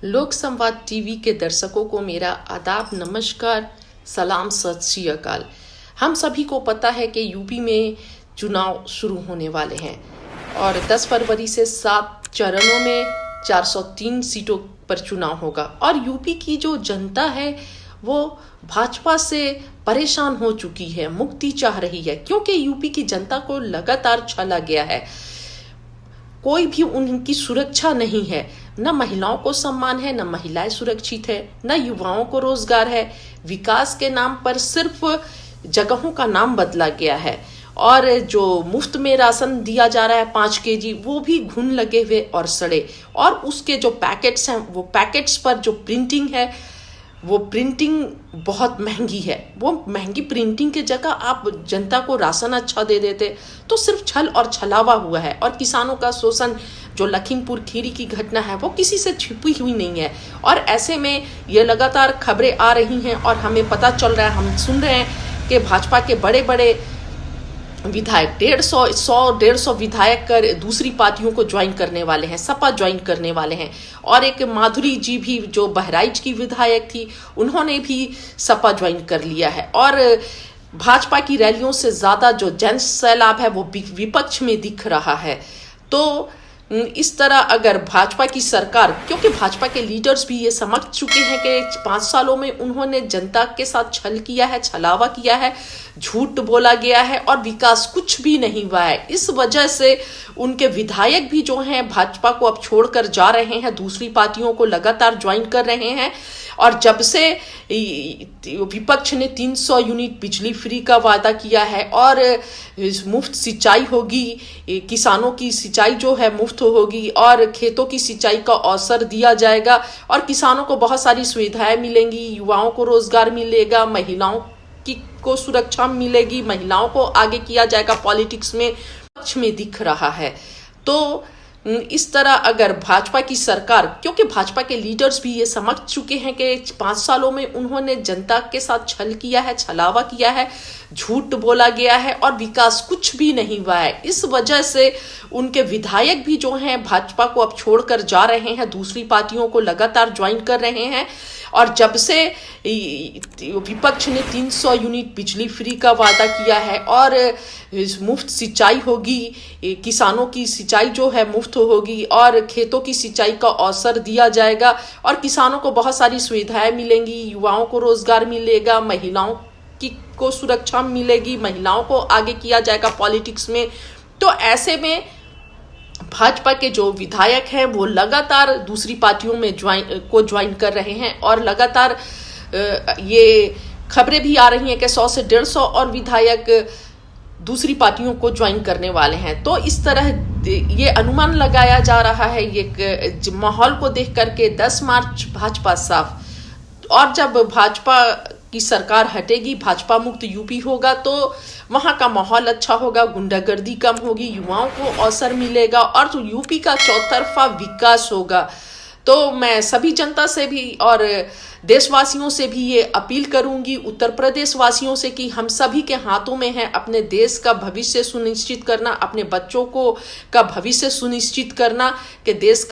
लोक संवाद टीवी के दर्शकों को मेरा आदाब, नमस्कार, सलाम, सत श्री अकाल। हम सभी को पता है कि यूपी में चुनाव शुरू होने वाले हैं और 10 फरवरी से 7 चरणों में 403 सीटों पर चुनाव होगा। और यूपी की जो जनता है वो भाजपा से परेशान हो चुकी है, मुक्ति चाह रही है, क्योंकि यूपी की जनता को लगातार छला गया है। कोई भी उनकी सुरक्षा नहीं है, न महिलाओं को सम्मान है, न महिलाएं सुरक्षित है, न युवाओं को रोजगार है। विकास के नाम पर सिर्फ जगहों का नाम बदला गया है और जो मुफ्त में राशन दिया जा रहा है 5 केजी, वो भी घुन लगे हुए और सड़े। और उसके जो पैकेट्स हैं, वो पैकेट्स पर जो प्रिंटिंग है, वो प्रिंटिंग बहुत महंगी है। वो महंगी प्रिंटिंग के जगह आप जनता को राशन अच्छा दे देते तो सिर्फ छल और छलावा हुआ है। और किसानों का शोषण, जो लखीमपुर खीरी की घटना है, वो किसी से छिपी हुई नहीं है। और ऐसे में ये लगातार खबरें आ रही हैं और हमें पता चल रहा है, हम सुन रहे हैं कि भाजपा के बड़े बड़े विधायक 150 विधायक कर दूसरी पार्टियों को ज्वाइन करने वाले हैं, सपा ज्वाइन करने वाले हैं। और एक माधुरी जी भी, जो बहराइच की विधायक थी, उन्होंने भी सपा ज्वाइन कर लिया है। और भाजपा की रैलियों से ज्यादा जो जन सैलाब है वो विपक्ष में दिख रहा है। तो इस तरह अगर भाजपा की सरकार, क्योंकि भाजपा के लीडर्स भी ये समझ चुके हैं कि 5 सालों में उन्होंने जनता के साथ छल किया है, छलावा किया है, झूठ बोला गया है और विकास कुछ भी नहीं हुआ है। इस वजह से उनके विधायक भी जो हैं भाजपा को अब छोड़कर जा रहे हैं, दूसरी पार्टियों को लगातार ज्वाइन कर रहे हैं। और जब से विपक्ष ने 300 यूनिट बिजली फ्री का वादा किया है और मुफ्त सिंचाई होगी, किसानों की सिंचाई जो है मुफ्त होगी और खेतों की सिंचाई का अवसर दिया जाएगा और किसानों को बहुत सारी सुविधाएं मिलेंगी, युवाओं को रोजगार मिलेगा, महिलाओं को सुरक्षा मिलेगी, महिलाओं को आगे किया जाएगा पॉलिटिक्स में, पक्ष में दिख रहा है। तो इस तरह अगर भाजपा की सरकार, क्योंकि भाजपा के लीडर्स भी ये समझ चुके हैं कि 5 सालों में उन्होंने जनता के साथ छल किया है, छलावा किया है, झूठ बोला गया है और विकास कुछ भी नहीं हुआ है। इस वजह से उनके विधायक भी जो हैं भाजपा को अब छोड़कर जा रहे हैं, दूसरी पार्टियों को लगातार ज्वाइन कर रहे हैं। और जब से विपक्ष ने 300 यूनिट बिजली फ्री का वादा किया है और मुफ्त सिंचाई होगी, किसानों की सिंचाई जो है मुफ्त होगी और खेतों की सिंचाई का अवसर दिया जाएगा और किसानों को बहुत सारी सुविधाएं मिलेंगी, युवाओं को रोजगार मिलेगा, महिलाओं को सुरक्षा मिलेगी, महिलाओं को आगे किया जाएगा पॉलिटिक्स में। तो ऐसे में भाजपा के जो विधायक हैं वो लगातार दूसरी पार्टियों में ज्वाइन कर रहे हैं और लगातार ये खबरें भी आ रही हैं कि 100 से 150 और विधायक दूसरी पार्टियों को ज्वाइन करने वाले हैं। तो इस तरह ये अनुमान लगाया जा रहा है, ये माहौल को देख करके 10 मार्च भाजपा साफ। और जब भाजपा की सरकार हटेगी, भाजपा मुक्त यूपी होगा, तो वहां का माहौल अच्छा होगा, गुंडागर्दी कम होगी, युवाओं को अवसर मिलेगा और तो यूपी का चौतरफा विकास होगा। तो मैं सभी जनता से भी और देशवासियों से भी ये अपील करूंगी, उत्तर प्रदेश वासियों से, कि हम सभी के हाथों में है अपने देश का भविष्य सुनिश्चित करना, अपने बच्चों का भविष्य सुनिश्चित करना, कि देश